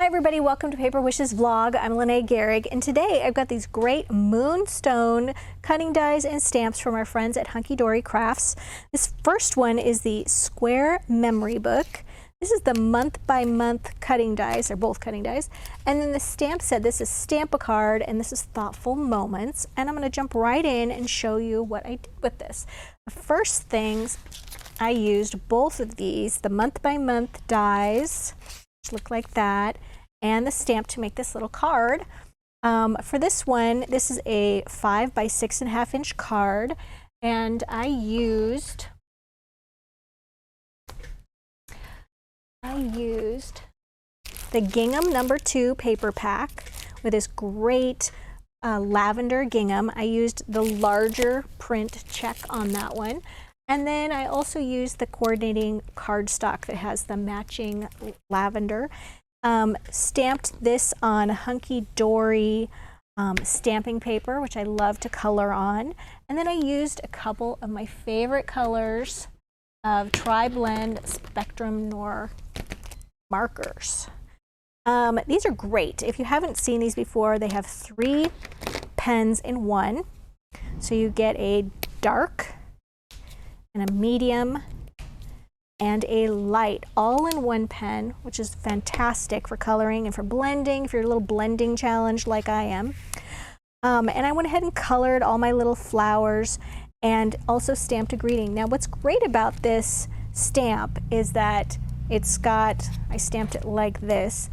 everybody, welcome to Paper Wishes Vlog. I'm Lene Gehrig, and today I've got these great moonstone cutting dies and stamps from our friends at Hunkydory Crafts. This first one is the Square Memory Book. This is the month-by-month cutting dies. They're both cutting dies. And then the stamp said this is Stamp a Card, and this is Thoughtful Moments. And I'm going to jump right in and show you what I did with this. The first things, I used both of these, the month-by-month dies, which look like that, and the stamp to make this little card. For this one, this is a 5 by 6.5 inch card, and I used the Gingham No. 2 paper pack with this great lavender gingham. I used the larger print check on that one. And then I also used the coordinating cardstock that has the matching lavender. Stamped this on Hunkydory stamping paper, which I love to color on. And then I used a couple of my favorite colors of Tri-Blend Spectrum Noir markers. These are great. If you haven't seen these before, they have 3 pens in one. So you get a dark and a medium and a light all in one pen, which is fantastic for coloring and for blending, if you're a little blending challenge like I am. And I went ahead and colored all my little flowers and also stamped a greeting. Now what's great about this stamp is that it's got, I stamped it like this,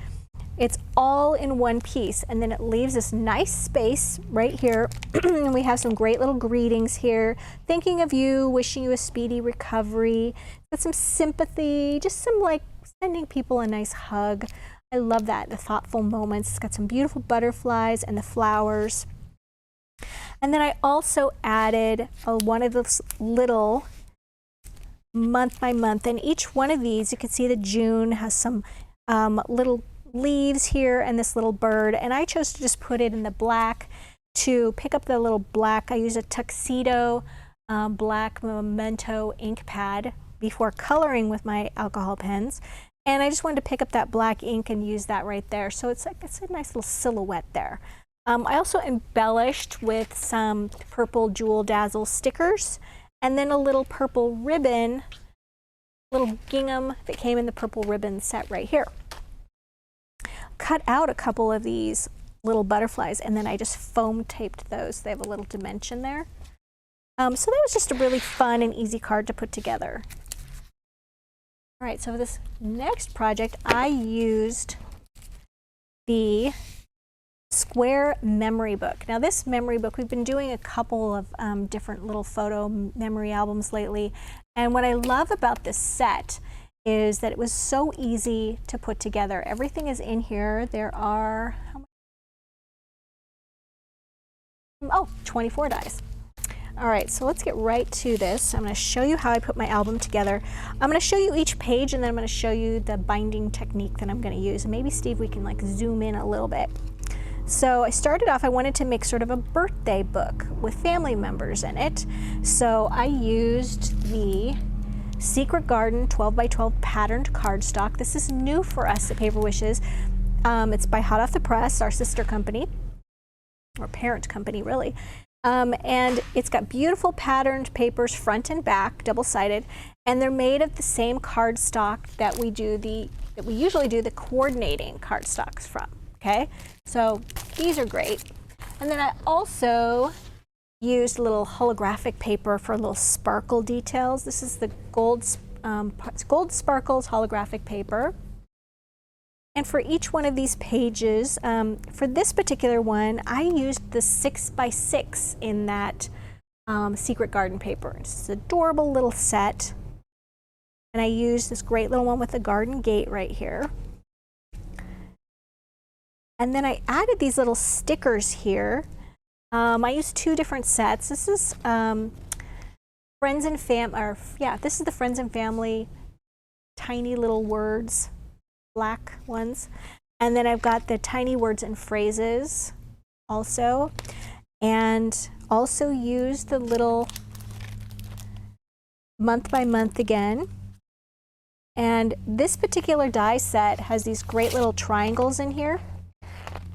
it's all in one piece, and then it leaves this nice space right here. And we have some great little greetings here. Thinking of you, wishing you a speedy recovery. Got some sympathy, just some like sending people a nice hug. I love that, the thoughtful moments. It's got some beautiful butterflies and the flowers. And then I also added one of those little month by month, and each one of these, you can see that June has some little leaves here and this little bird, and I chose to just put it in the black to pick up the little black. I used a tuxedo black memento ink pad before coloring with my alcohol pens, and I just wanted to pick up that black ink and use that right there. So it's like, it's a nice little silhouette there. I also embellished with some purple Jewel Dazzle stickers and then a little purple ribbon, little gingham that came in the purple ribbon set right here. Cut out a couple of these little butterflies, and then I just foam taped those. They have a little dimension there. So that was just a really fun and easy card to put together. All right, so for this next project, I used the Square Memory Book. Now this memory book, we've been doing a couple of different little photo memory albums lately, and what I love about this set is that it was so easy to put together. Everything is in here. There are, how much? 24 dies. All right, so let's get right to this. I'm going to show you how I put my album together. I'm going to show you each page, and then I'm going to show you the binding technique that I'm going to use. And maybe, Steve, we can like zoom in a little bit. So I started off, I wanted to make sort of a birthday book with family members in it. So I used the Secret Garden 12 by 12 patterned cardstock. This is new for us at Paper Wishes. It's by Hot Off the Press, our sister company, or parent company really. And it's got beautiful patterned papers front and back, double-sided, and they're made of the same cardstock that we usually do the coordinating cardstocks from. Okay, so these are great. And then I also used a little holographic paper for little sparkle details. This is the Gold Sparkles holographic paper. And for each one of these pages, for this particular one, I used the 6 by 6 in that Secret Garden paper. It's an adorable little set. And I used this great little one with the garden gate right here. And then I added these little stickers here. I used 2 different sets. This is Friends and this is the Friends and Family tiny little words, black ones. And then I've got the tiny words and phrases also. And also used the little month by month again. And this particular die set has these great little triangles in here,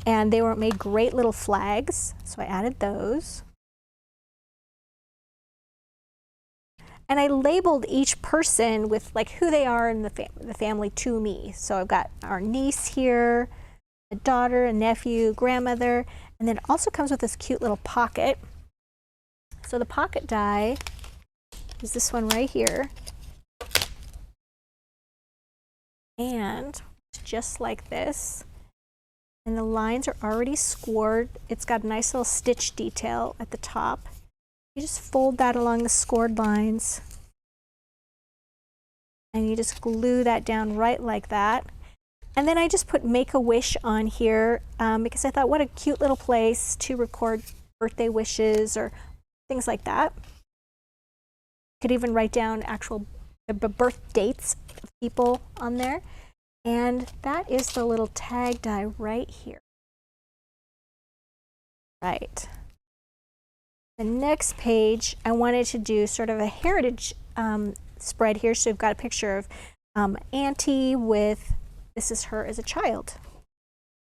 and they were made great little flags, so I added those. And I labeled each person with like who they are in the family to me. So I've got our niece here, a daughter, a nephew, grandmother, and then it also comes with this cute little pocket. So the pocket die is this one right here. And it's just like this. And the lines are already scored. It's got a nice little stitch detail at the top. You just fold that along the scored lines. And you just glue that down right like that. And then I just put Make-A-Wish on here because I thought what a cute little place to record birthday wishes or things like that. Could even write down actual birth dates of people on there. And that is the little tag die right here. Right. The next page, I wanted to do sort of a heritage spread here. So we've got a picture of Auntie with, this is her as a child.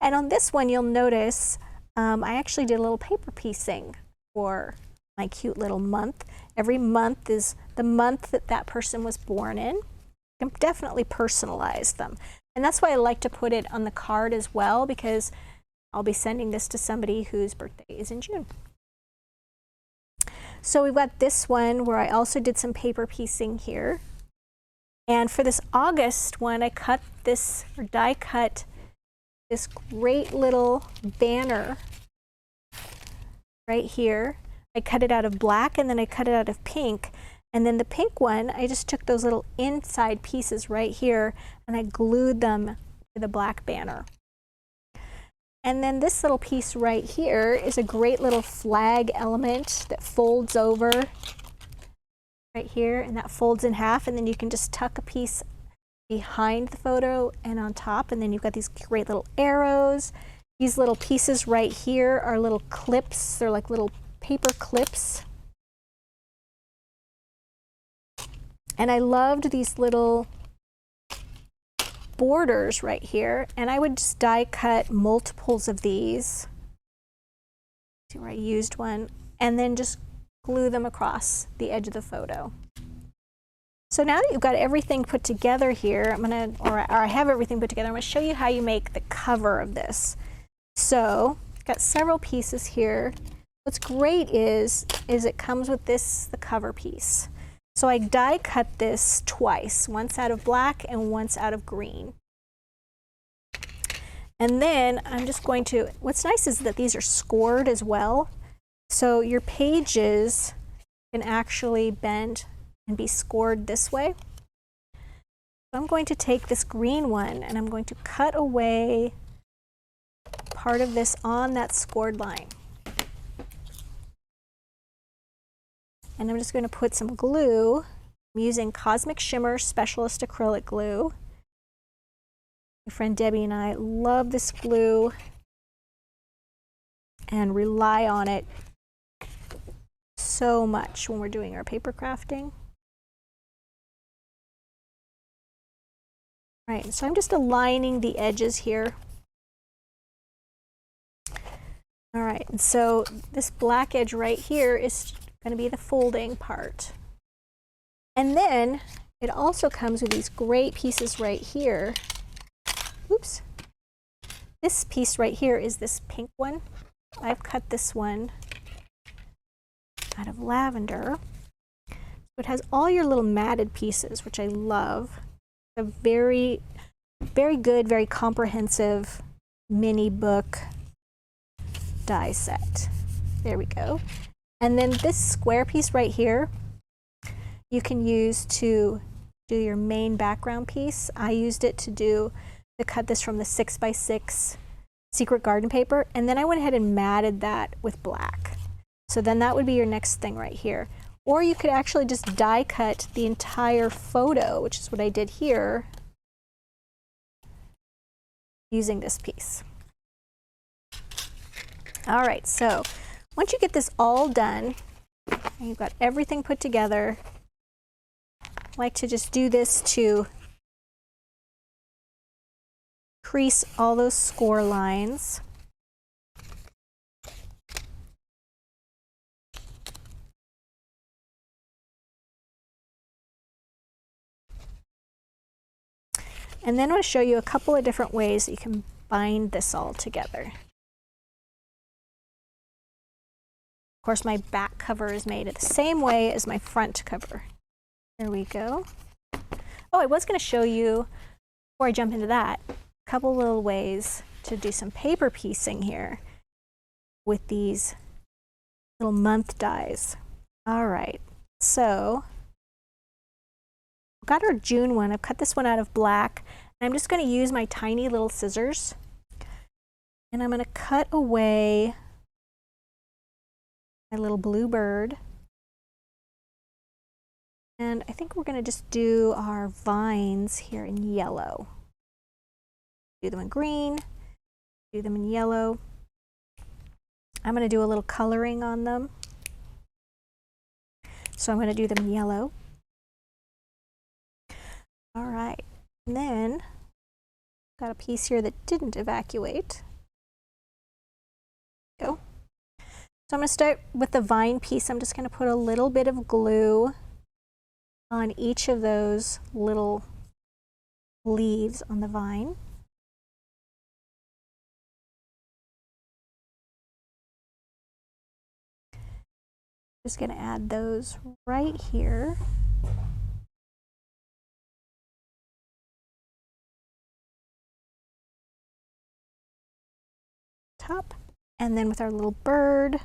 And on this one, you'll notice I actually did a little paper piecing for my cute little month. Every month is the month that that person was born in. You can definitely personalize them. And that's why I like to put it on the card as well, because I'll be sending this to somebody whose birthday is in June. So we've got this one where I also did some paper piecing here. And for this August one, I cut this, or die cut, this great little banner right here. I cut it out of black and then I cut it out of pink. And then the pink one, I just took those little inside pieces right here and I glued them to the black banner. And then this little piece right here is a great little flag element that folds over right here, and that folds in half, and then you can just tuck a piece behind the photo and on top, and then you've got these great little arrows. These little pieces right here are little clips. They're like little paper clips. And I loved these little borders right here, and I would just die cut multiples of these. See where I used one, and then just glue them across the edge of the photo. So now that you've got everything put together here, I'm gonna, or I have everything put together, I'm gonna show you how you make the cover of this. So I've got several pieces here. What's great is it comes with this, the cover piece. So I die cut this twice, once out of black and once out of green. And then I'm just going to, what's nice is that these are scored as well. So your pages can actually bend and be scored this way. So I'm going to take this green one and I'm going to cut away part of this on that scored line. And I'm just going to put some glue. I'm using Cosmic Shimmer Specialist Acrylic Glue. My friend Debbie and I love this glue and rely on it so much when we're doing our paper crafting. Right, so I'm just aligning the edges here. All right, and so this black edge right here is going to be the folding part. And then it also comes with these great pieces right here. Oops. This piece right here is this pink one. I've cut this one out of lavender. So it has all your little matted pieces, which I love. A very, very good, very comprehensive mini book die set. There we go. And then this square piece right here, you can use to do your main background piece. I used it to cut this from the 6x6 Secret Garden paper, and then I went ahead and matted that with black. So then that would be your next thing right here. Or you could actually just die cut the entire photo, which is what I did here, using this piece. All right, so once you get this all done, and you've got everything put together, I like to just do this to crease all those score lines. And then I'm going to show you a couple of different ways that you can bind this all together. Of course, my back cover is made the same way as my front cover. There we go. Oh, I was going to show you, before I jump into that, a couple little ways to do some paper piecing here with these little month dies. All right, so I've got our June one. I've cut this one out of black, and I'm just going to use my tiny little scissors, and I'm going to cut away my little blue bird. And I think we're going to just do our vines here in yellow. Do them in green, do them in yellow. I'm going to do a little coloring on them. So I'm going to do them in yellow. All right, and then got a piece here that didn't evacuate. Go. So I'm going to start with the vine piece. I'm just going to put a little bit of glue on each of those little leaves on the vine. Just going to add those right here. Top. And then with our little bird,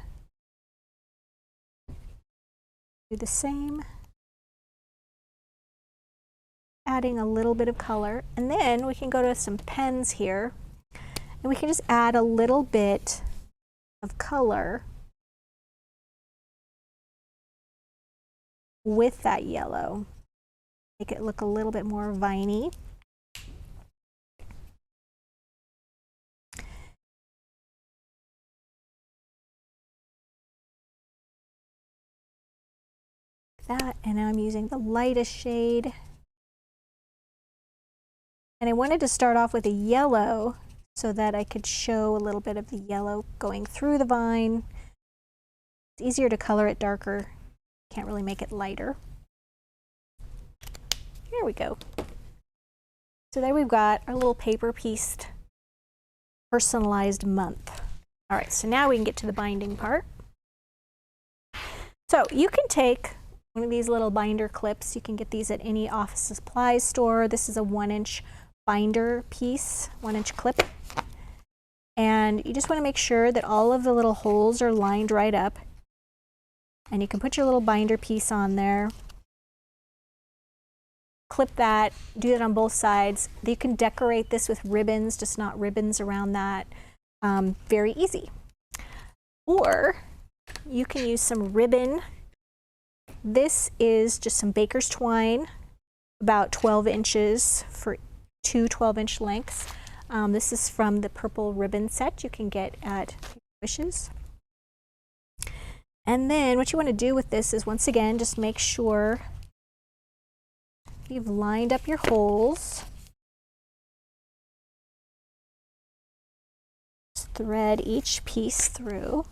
do the same. Adding a little bit of color, and then we can go to some pens here, and we can just add a little bit of color with that yellow. Make it look a little bit more viney. That, and now I'm using the lightest shade. And I wanted to start off with a yellow so that I could show a little bit of the yellow going through the vine. It's easier to color it darker. Can't really make it lighter. Here we go. So there we've got our little paper pieced personalized month. All right, so now we can get to the binding part. So you can take one of these little binder clips. You can get these at any office supplies store. This is a 1-inch binder piece, 1-inch clip. And you just want to make sure that all of the little holes are lined right up. And you can put your little binder piece on there. Clip that, do that on both sides. You can decorate this with ribbons, just not ribbons around that. Very easy. Or you can use some ribbon. This is just some baker's twine, about 12 inches for 2 12-inch lengths. This is from the purple ribbon set you can get at Wishes. And then what you want to do with this is, once again, just make sure you've lined up your holes. Just thread each piece through.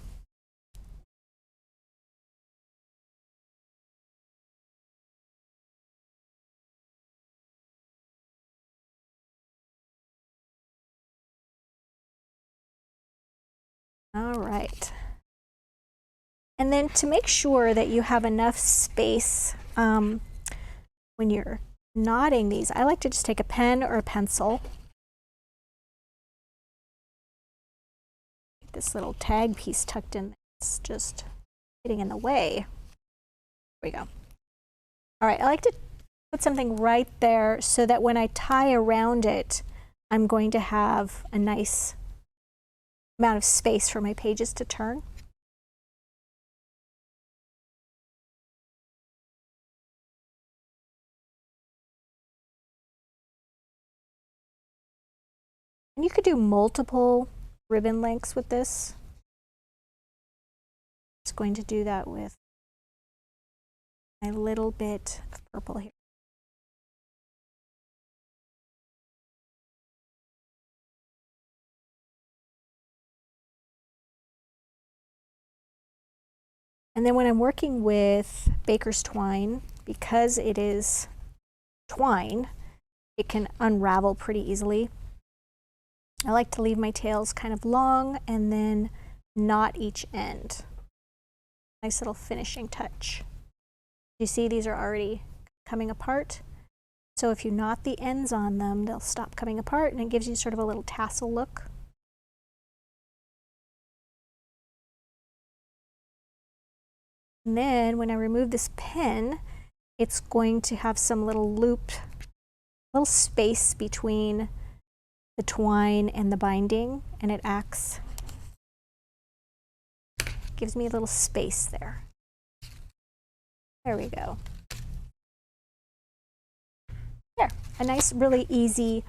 All right. And then to make sure that you have enough space when you're knotting these, I like to just take a pen or a pencil. Get this little tag piece tucked in. It's just getting in the way. There we go. All right, I like to put something right there so that when I tie around it, I'm going to have a nice amount of space for my pages to turn. And you could do multiple ribbon lengths with this. Just going to do that with my little bit of purple here. And then when I'm working with baker's twine, because it is twine, it can unravel pretty easily. I like to leave my tails kind of long and then knot each end. Nice little finishing touch. You see these are already coming apart. So if you knot the ends on them, they'll stop coming apart and it gives you sort of a little tassel look. And then when I remove this pin, it's going to have some little looped, little space between the twine and the binding, and it acts, gives me a little space there. There we go. There, a nice, really easy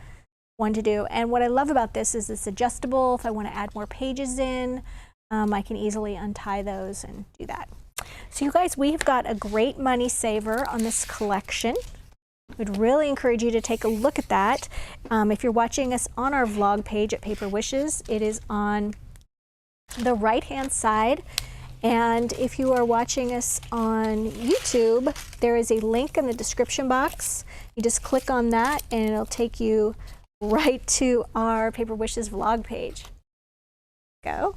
one to do. And what I love about this is it's adjustable. If I want to add more pages in, I can easily untie those and do that. So you guys, we've got a great money saver on this collection. We'd really encourage you to take a look at that. If you're watching us on our vlog page at Paper Wishes, it is on the right-hand side. And if you are watching us on YouTube, there is a link in the description box. You just click on that and it'll take you right to our Paper Wishes vlog page. Go.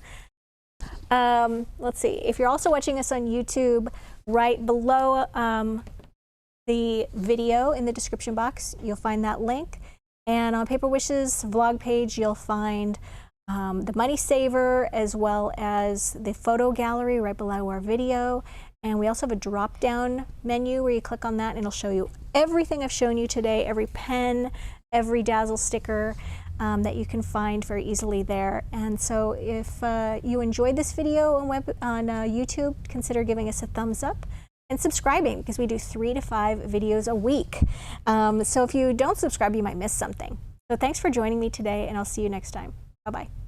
Let's see, if you're also watching us on YouTube, right below the video in the description box, you'll find that link. And on Paper Wishes vlog page, you'll find the money saver as well as the photo gallery right below our video. And we also have a drop down menu where you click on that and it'll show you everything I've shown you today, every pen, every Dazzle sticker that you can find very easily there. And so if you enjoyed this video on YouTube, consider giving us a thumbs up and subscribing, because we do 3 to 5 videos a week. So if you don't subscribe, you might miss something. So thanks for joining me today, and I'll see you next time. Bye-bye.